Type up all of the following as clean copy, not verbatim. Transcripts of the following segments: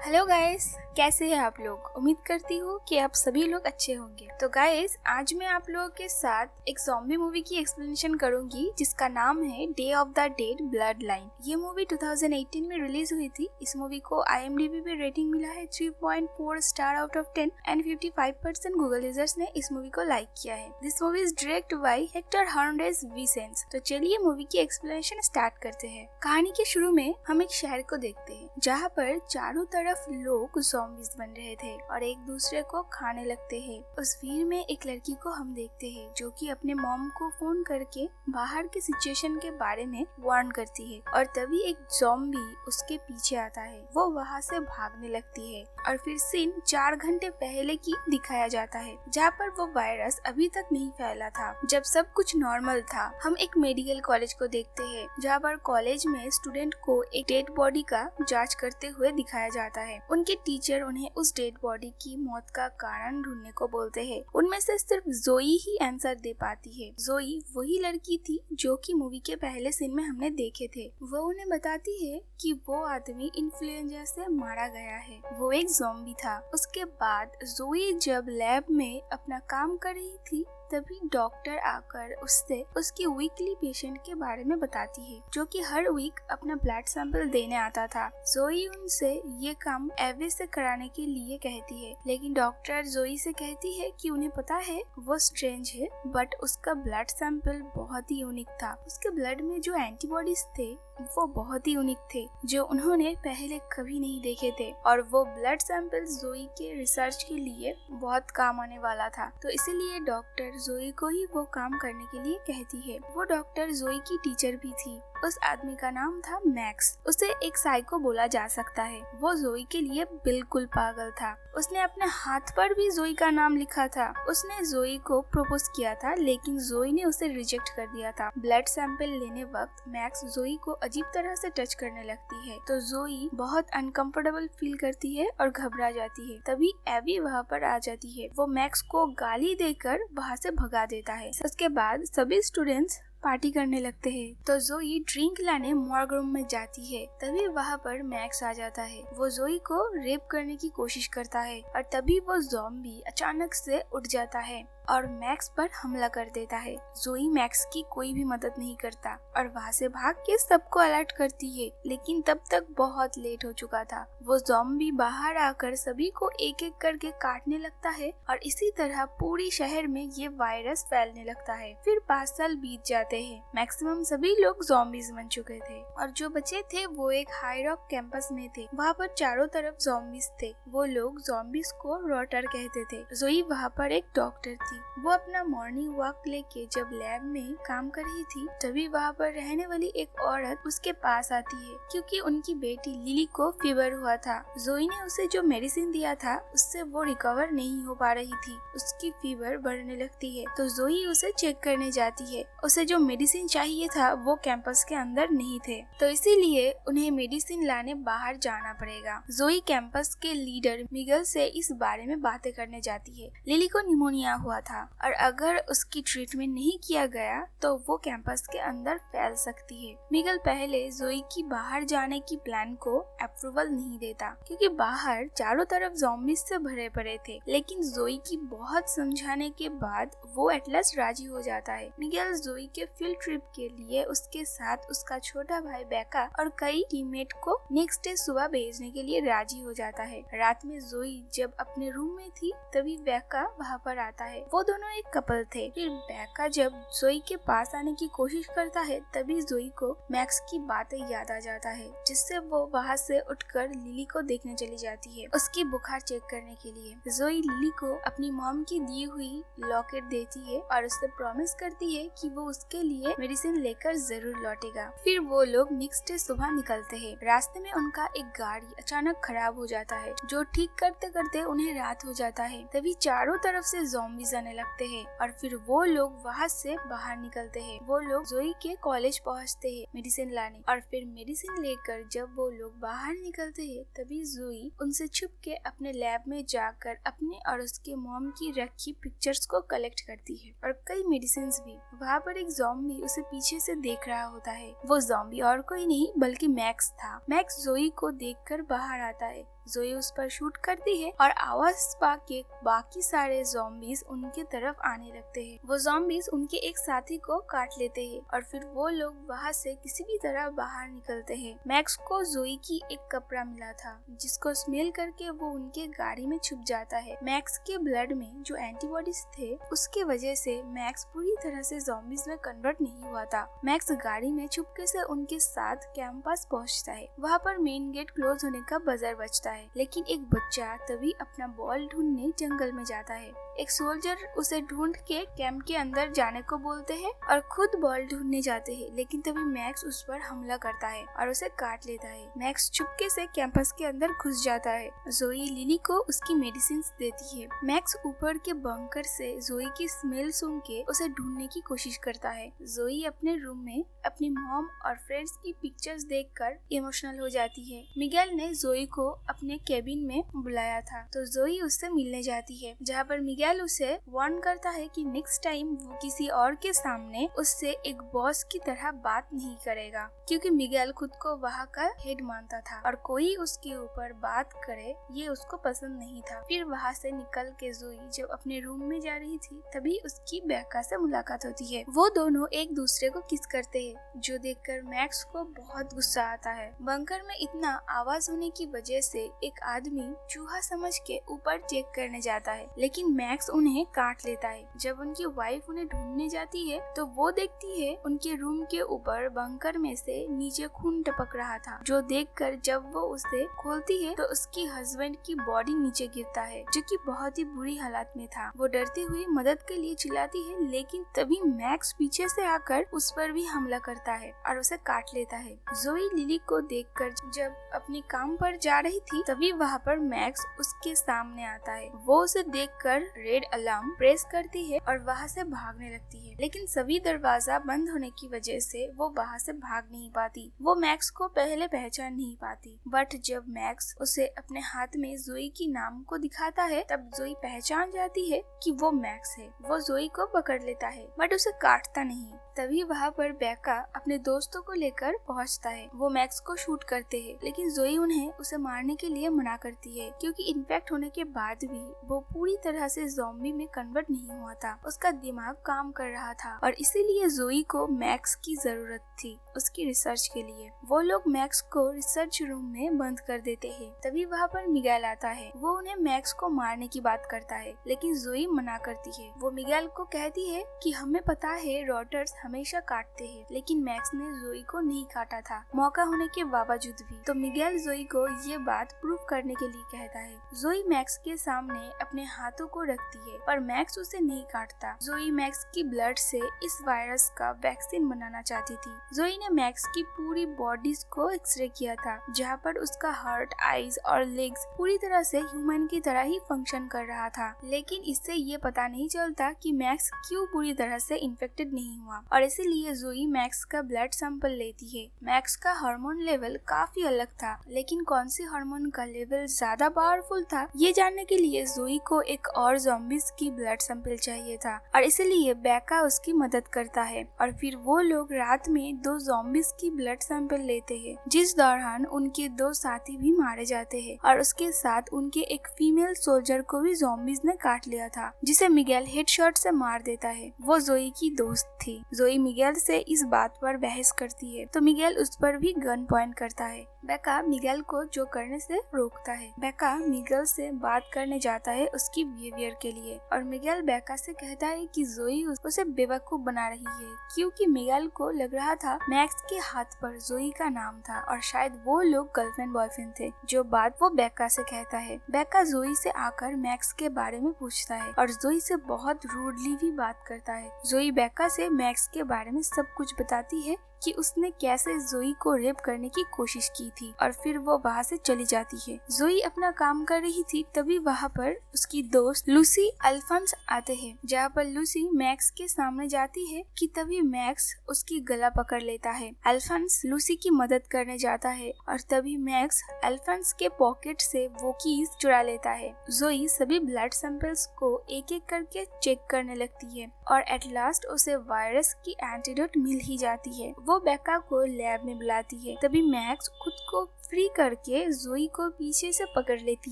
Hello guys, कैसे हैं आप लोग। उम्मीद करती हूँ कि आप सभी लोग अच्छे होंगे। तो गाइस, आज मैं आप लोगों के साथ एक ज़ॉम्बी मूवी की एक्सप्लेनेशन करूंगी जिसका नाम है day of the dead blood line. ये मूवी 2018 में रिलीज हुई थी। इस मूवी को IMDb पे रेटिंग मिला है 3.4 star out of 10 and 55% Google users ने इस मूवी को लाइक किया है। This movie is direct by Hector Hernandez Vicens. तो चलिए मूवी की एक्सप्लेनेशन स्टार्ट करते हैं। कहानी के शुरू में हम एक शहर को देखते हैं जहाँ पर चारों तरफ लोग ज़ॉम्बीज बन रहे थे और एक दूसरे को खाने लगते हैं। उस भीड़ में एक लड़की को हम देखते हैं जो कि अपने मॉम को फोन करके बाहर के सिचुएशन के बारे में वार्न करती है और तभी एक ज़ॉम्बी उसके पीछे आता है। वो वहाँ से भागने लगती है और फिर सीन 4 घंटे पहले की दिखाया जाता है जहाँ पर वो वायरस अभी तक नहीं फैला था, जब सब कुछ नॉर्मल था। हम एक मेडिकल कॉलेज को देखते हैं जहाँ पर कॉलेज में स्टूडेंट को एक डेड बॉडी का जांच करते हुए दिखाया जाता है। उनके टीचर उन्हें उस डेड बॉडी की मौत का कारण ढूंढने को बोलते हैं। उनमें से सिर्फ जोई ही आंसर दे पाती है। जोई वही लड़की थी जो कि मूवी के पहले सीन में हमने देखे थे। वो उन्हें बताती है कि वो आदमी इन्फ्लुएंजा से मारा गया है, वो एक ज़ॉम्बी था। उसके बाद जोई जब लैब में अपना काम कर रही थी तभी डॉक्टर आकर उससे उसकी वीकली पेशेंट के बारे में बताती है जो कि हर वीक अपना ब्लड सैंपल देने आता था। जोई उनसे ये काम एवे से कराने के लिए कहती है, लेकिन डॉक्टर जोई से कहती है कि उन्हें पता है वो स्ट्रेंज है बट उसका ब्लड सैंपल बहुत ही यूनिक था। उसके ब्लड में जो एंटीबॉडीज थे वो बहुत ही यूनिक थे जो उन्होंने पहले कभी नहीं देखे थे और वो ब्लड सैंपल जोई के रिसर्च के लिए बहुत काम आने वाला था। तो इसीलिए डॉक्टर जोई को ही वो काम करने के लिए कहती है। वो डॉक्टर जोई की टीचर भी थी। उस आदमी का नाम था मैक्स। उसे एक साइको बोला जा सकता है। वो जोई के लिए बिल्कुल पागल था। उसने अपने हाथ पर भी जोई का नाम लिखा था। उसने जोई को प्रपोज किया था लेकिन जोई ने उसे रिजेक्ट कर दिया था। ब्लड सैंपल लेने वक्त मैक्स जोई को अजीब तरह से टच करने लगती है तो जोई बहुत अनकंफर्टेबल फील करती है और घबरा जाती है। तभी एवी वहाँ पर आ जाती है। वो मैक्स को गाली देकर वहाँ से भगा देता है। उसके बाद सभी स्टूडेंट्स पार्टी करने लगते हैं तो जोई ड्रिंक लाने मॉर्ग रूम में जाती है। तभी वहाँ पर मैक्स आ जाता है। वो जोई को रेप करने की कोशिश करता है और तभी वो ज़ॉम्बी अचानक से उठ जाता है और मैक्स पर हमला कर देता है। जोई मैक्स की कोई भी मदद नहीं करता और वहाँ से भाग के सबको अलर्ट करती है, लेकिन तब तक बहुत लेट हो चुका था। वो ज़ॉम्बी बाहर आकर सभी को एक एक करके काटने लगता है और इसी तरह पूरी शहर में ये वायरस फैलने लगता है। फिर 5 साल बीत जाते हैं। मैक्सिमम सभी लोग ज़ॉम्बीज बन चुके थे और जो बचे थे वो एक हाई रॉक कैंपस में थे। वहाँ पर चारों तरफ ज़ॉम्बीज थे। वो लोग ज़ॉम्बीज को रॉटर कहते थे। जोई वहाँ पर एक डॉक्टर थी। वो अपना मॉर्निंग वॉक लेके जब लैब में काम कर रही थी तभी वहाँ पर रहने वाली एक औरत उसके पास आती है क्योंकि उनकी बेटी लिली को फीवर हुआ था। जोई ने उसे जो मेडिसिन दिया था उससे वो रिकवर नहीं हो पा रही थी। उसकी फीवर बढ़ने लगती है तो जोई उसे चेक करने जाती है। उसे जो मेडिसिन चाहिए था वो कैंपस के अंदर नहीं थे तो इसीलिए उन्हें मेडिसिन लाने बाहर जाना पड़ेगा। जोई कैंपस के लीडर मिगल से इस बारे में बातें करने जाती है। लिली को निमोनिया हुआ था और अगर उसकी ट्रीटमेंट नहीं किया गया तो वो कैंपस के अंदर फैल सकती है। मिगल पहले जोई की बाहर जाने की प्लान को अप्रूवल नहीं देता क्योंकि बाहर चारों तरफ ज़ॉम्बीज से भरे पड़े थे, लेकिन जोई की बहुत समझाने के बाद वो एट लास्ट राजी हो जाता है। मिगल जोई के फील्ड ट्रिप के लिए उसके साथ उसका छोटा भाई बेका और कई टीममेट को नेक्स्ट डे सुबह भेजने के लिए राजी हो जाता है। रात में जोई जब अपने रूम में थी तभी बेका वहाँ पर आता है। वो दोनों एक कपल थे। फिर बेका जब जोई के पास आने की कोशिश करता है तभी जोई को मैक्स की बातें याद आ जाता है जिससे वो वहाँ से उठकर लिली को देखने चली जाती है उसकी बुखार चेक करने के लिए। जोई लिली को अपनी मॉम की दी हुई लॉकेट देती है और उससे प्रॉमिस करती है कि वो उसके लिए मेडिसिन लेकर जरूर लौटेगा। फिर वो लोग नेक्स्ट डे सुबह निकलते हैं। रास्ते में उनका एक गाड़ी अचानक खराब हो जाता है जो ठीक करते करते उन्हें रात हो जाता है। तभी चारों तरफ से ज़ॉम्बीज आने लगते हैं और फिर वो लोग वहाँ से बाहर निकलते हैं। वो लोग जोई के कॉलेज पहुँचते हैं मेडिसिन लाने और फिर मेडिसिन लेकर जब वो लोग बाहर निकलते हैं तभी जोई उनसे छुप के अपने लैब में जाकर अपने और उसके मॉम की रखी पिक्चर्स को कलेक्ट करती है और कई मेडिसिन भी। वहाँ पर एक ज़ॉम्बी उसे पीछे से देख रहा होता है। वो ज़ॉम्बी और कोई नहीं बल्कि मैक्स था। मैक्स जोई को देखकर बाहर आता है। जोई उस पर शूट करती है और आवाज पा के बाकी सारे ज़ॉम्बीज उनके तरफ आने लगते हैं। वो ज़ॉम्बीज उनके एक साथी को काट लेते हैं और फिर वो लोग वहाँ से किसी भी तरह बाहर निकलते हैं। मैक्स को जोई की एक कपड़ा मिला था जिसको स्मेल करके वो उनके गाड़ी में छुप जाता है। मैक्स के ब्लड में जो एंटीबॉडीज थे उसके वजह से मैक्स पूरी तरह से ज़ॉम्बीज में कन्वर्ट नहीं हुआ था। मैक्स गाड़ी में चुपके से उनके साथ कैंपस पहुंचता है। वहाँ पर मेन गेट क्लोज होने का बजर बजता है, लेकिन एक बच्चा तभी अपना बॉल ढूंढने जंगल में जाता है। एक सोल्जर उसे ढूंढ के कैंप के अंदर जाने को बोलते हैं और खुद बॉल ढूंढने जाते हैं, लेकिन तभी मैक्स उस पर हमला करता है और उसे काट लेता है। मैक्स चुपके से कैंपस के अंदर घुस जाता है। जोई लिली को उसकी मेडिसिन देती है। मैक्स ऊपर के बंकर से जोई की स्मेल सुन के उसे ढूंढने की कोशिश करता है। जोई अपने रूम में अपनी मॉम और फ्रेंड्स की पिक्चर्स देखकर इमोशनल हो जाती है। मिगेल ने जोई को अपने केबिन में बुलाया था तो जोई उससे मिलने जाती है, जहाँ पर मिगेल उसे वार्न करता है कि नेक्स्ट टाइम वो किसी और के सामने उससे एक बॉस की तरह बात नहीं करेगा, क्योंकि मिगेल खुद को वहाँ का हेड मानता था और कोई उसके ऊपर बात करे ये उसको पसंद नहीं था। फिर वहाँ से निकल के जोई जब अपने रूम में जा रही थी तभी उसकी बेका से मुलाकात होती है। वो दोनों एक दूसरे को किस करते हैं, जो देखकर मैक्स को बहुत गुस्सा आता है। बंकर में इतना आवाज होने की वजह से एक आदमी चूहा समझ के ऊपर चेक करने जाता है, लेकिन मैक्स उन्हें काट लेता है। जब उनकी वाइफ उन्हें ढूंढने जाती है तो वो देखती है उनके रूम के ऊपर बंकर में से नीचे खून टपक रहा था, जो देखकर जब वो उसे खोलती है तो उसकी हस्बैंड की बॉडी नीचे गिरता है, जो कि बहुत ही बुरी हालत में था। वो डरती हुई मदद के लिए चिल्लाती है, लेकिन तभी मैक्स पीछे से आकर उस पर भी हमला करता है और उसे काट लेता है। जोई लिली को देखकर जब अपने काम पर जा रही थी तभी वहाँ पर मैक्स उसके सामने आता है। वो उसे देखकर रेड अलार्म प्रेस करती है और वहाँ से भागने लगती है, लेकिन सभी दरवाजा बंद होने की वजह से वो वहाँ से भाग नहीं पाती। वो मैक्स को पहले पहचान नहीं पाती, बट जब मैक्स उसे अपने हाथ में जोई की नाम को दिखाता है तब जोई पहचान जाती है कि वो मैक्स है। वो जोई को पकड़ लेता है बट उसे काटता नहीं। तभी वहाँ पर बेका अपने दोस्तों को लेकर पहुँचता है। वो मैक्स को शूट करते हैं, लेकिन जोई उन्हें उसे मारने के लिए मना करती है, क्योंकि इन्फेक्ट होने के बाद भी वो पूरी तरह से ज़ॉम्बी में कन्वर्ट नहीं हुआ था। उसका दिमाग काम कर रहा था और इसीलिए जोई को मैक्स की जरूरत थी उसकी रिसर्च के लिए। वो लोग मैक्स को रिसर्च रूम में बंद कर देते हैं। तभी वहाँ पर मिगेल आता है। वो उन्हें मैक्स को मारने की बात करता है, लेकिन जोई मना करती है। वो मिगेल को कहती है कि हमें पता है रॉटर्स हमेशा काटते हैं, लेकिन मैक्स ने जोई को नहीं काटा था, मौका होने के बावजूद भी। तो मिगेल जोई को ये बात प्रूव करने के लिए कहता है। जोई मैक्स के सामने अपने हाथों को रखती है पर मैक्स उसे नहीं काटता। जोई मैक्स की ब्लड से इस वायरस का वैक्सीन बनाना चाहती थी। जोई ने मैक्स की पूरी बॉडीज को एक्सरे किया था, जहाँ पर उसका हार्ट, आईज और लेग्स पूरी तरह से ह्यूमन की तरह ही फंक्शन कर रहा था, लेकिन इससे ये पता नहीं चलता कि मैक्स क्यों पूरी तरह से इन्फेक्टेड नहीं हुआ, और इसीलिए जोई मैक्स का ब्लड सैंपल लेती है। मैक्स का हार्मोन लेवल काफी अलग था, लेकिन कौन सी हार्मोन का लेवल ज्यादा पावरफुल था ये जानने के लिए जोई को एक और ज़ॉम्बीज की ब्लड सैंपल चाहिए था, और इसीलिए बेका उसकी मदद करता है। और फिर वो लोग रात में 2 ज़ॉम्बीज की ब्लड सैंपल लेते हैं, जिस दौरान उनके 2 साथी भी मारे जाते हैं और उसके साथ उनके एक फीमेल सोल्जर को भी ज़ॉम्बीज ने काट लिया था, जिसे मिगेल हेडशॉट से मार देता है। वो जोई की दोस्त थी। जोई मिगेल से इस बात पर बहस करती है तो मिगेल उस पर भी गन पॉइंट करता है। बेका मिगेल को जो करने से रोकता है। बेका मिगेल से बात करने जाता है उसकी बिहेवियर के लिए, और मिगेल बेका से कहता है कि जोई उसे बेवकूफ बना रही है, क्योंकि मिगेल को लग रहा था मैक्स के हाथ पर जोई का नाम था और शायद वो लोग गर्लफ्रेंड बॉयफ्रेंड थे, जो बात वो बेका से कहता है। बेका जोई से आकर मैक्स के बारे में पूछता है और जोई से बहुत रूडली भी बात करता है। जोई बेका से मैक्स के बारे में सब कुछ बताती है कि उसने कैसे जोई को रेप करने की कोशिश की थी, और फिर वो वहाँ से चली जाती है। जोई अपना काम कर रही थी तभी वहाँ पर उसकी दोस्त लूसी अल्फांस आते हैं, जहाँ पर लूसी मैक्स के सामने जाती है कि तभी मैक्स उसकी गला पकड़ लेता है। अल्फांस लूसी की मदद करने जाता है और तभी मैक्स अल्फांस के पॉकेट से वो कीज चुरा लेता है। जोई सभी ब्लड सैंपल्स को एक एक करके चेक करने लगती है और एट लास्ट उसे वायरस की एंटीडोट मिल ही जाती है। वो बेका को लैब में बुलाती है। तभी मैक्स खुद को फ्री करके जोई को पीछे से पकड़ लेती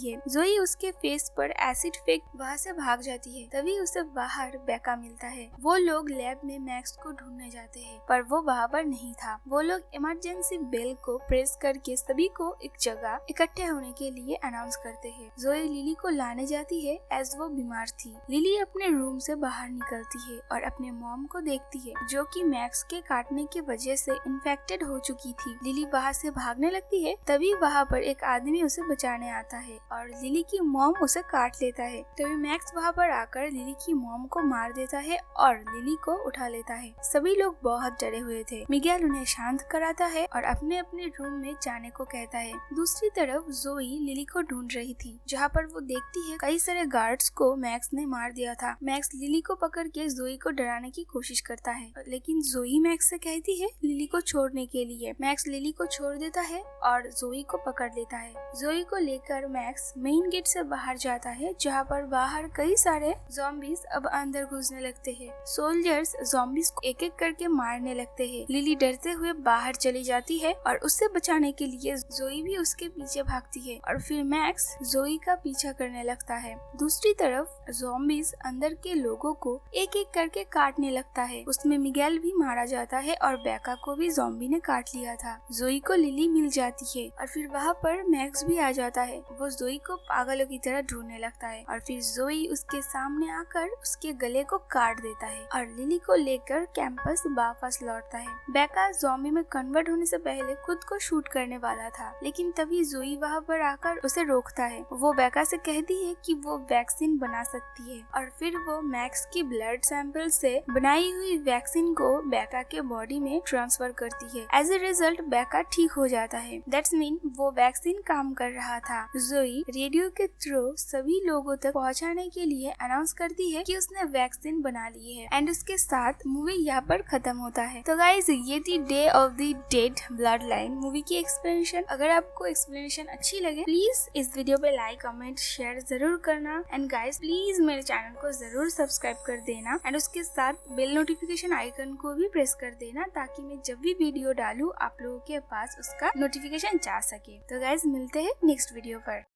है। जोई उसके फेस पर एसिड फेंक वहाँ से भाग जाती है। तभी उसे बाहर बेका मिलता है। वो लोग लैब में मैक्स को ढूंढने जाते हैं, पर वो वहाँ पर नहीं था। वो लोग इमरजेंसी बेल को प्रेस करके सभी को एक जगह इकट्ठे होने के लिए अनाउंस करते हैं। जोई लिली को लाने जाती है एज वो बीमार थी। लिली अपने रूम से बाहर निकलती है और अपने मॉम को देखती है, जो कि मैक्स के काटने की वजह से इन्फेक्टेड हो चुकी थी। लिली वहाँ से भागने लगती है। तभी वहाँ पर एक आदमी उसे बचाने आता है और लिली की मॉम उसे काट लेता है। तभी मैक्स वहाँ पर आकर लिली की मॉम को मार देता है और लिली को उठा लेता है। सभी लोग बहुत डरे हुए थे। मिगेल उन्हें शांत कराता है और अपने अपने रूम में जाने को कहता है। दूसरी तरफ जोई लिली को ढूंढ रही थी, जहाँ पर वो देखती है कई सारे गार्ड्स को मैक्स ने मार दिया था। मैक्स लिली को पकड़ के जोई को डराने की कोशिश करता है, लेकिन जोई मैक्स से कहती है लिली को छोड़ने के लिए। मैक्स लिली को छोड़ देता है और जोई को पकड़ लेता है। जोई को लेकर मैक्स मेन गेट से बाहर जाता है, जहाँ पर बाहर कई सारे ज़ॉम्बीज अब अंदर घुसने लगते हैं। सोल्जर्स ज़ॉम्बीज को एक एक करके मारने लगते हैं। लिली डरते हुए बाहर चली जाती है और उससे बचाने के लिए जोई भी उसके पीछे भागती है और फिर मैक्स जोई का पीछा करने लगता है। दूसरी तरफ ज़ॉम्बीज अंदर के लोगों को एक एक करके काटने लगता है। उसमें मिगेल भी मारा जाता है और बेका को भी ज़ॉम्बी ने काट लिया था। जोई को लिली मिल जाती है और फिर वहाँ पर मैक्स भी आ जाता है। वो जोई को पागलों की तरह ढूंढने लगता है और फिर जोई उसके सामने आकर उसके गले को काट देता है और लिली को लेकर कैंपस वापस लौटता है। बेका ज़ॉम्बी में कन्वर्ट होने से पहले खुद को शूट करने वाला था, लेकिन तभी जोई वहाँ पर आकर उसे रोकता है। वो बेका से कहती है कि वो वैक्सीन बना सकती है और फिर वो मैक्स की ब्लड सैंपल से बनाई हुई वैक्सीन को बेका के बॉडी में ट्रांसफर करती है। एज ए रिजल्ट बेका ठीक हो जाता है। दैट्स मीन वो वैक्सीन काम कर रहा था। जोई रेडियो के थ्रू सभी लोगों तक पहुंचाने के लिए अनाउंस करती है कि उसने वैक्सीन बना ली है एंड उसके साथ मूवी यहाँ पर खत्म होता है। तो गाइज ये थी day of the dead blood line movie की एक्सप्लेनेशन। अगर आपको एक्सप्लेनेशन अच्छी लगे प्लीज इस वीडियो पे लाइक कमेंट शेयर जरूर करना एंड गाइज प्लीज मेरे चैनल को जरूर सब्सक्राइब कर देना एंड उसके साथ बेल नोटिफिकेशन आइकन को भी प्रेस कर देना, ताकि मैं जब भी वीडियो डालूं आप लोगों के पास उसका नोटिफिकेशन जा सके। तो गाइज मिलते हैं नेक्स्ट वीडियो पर।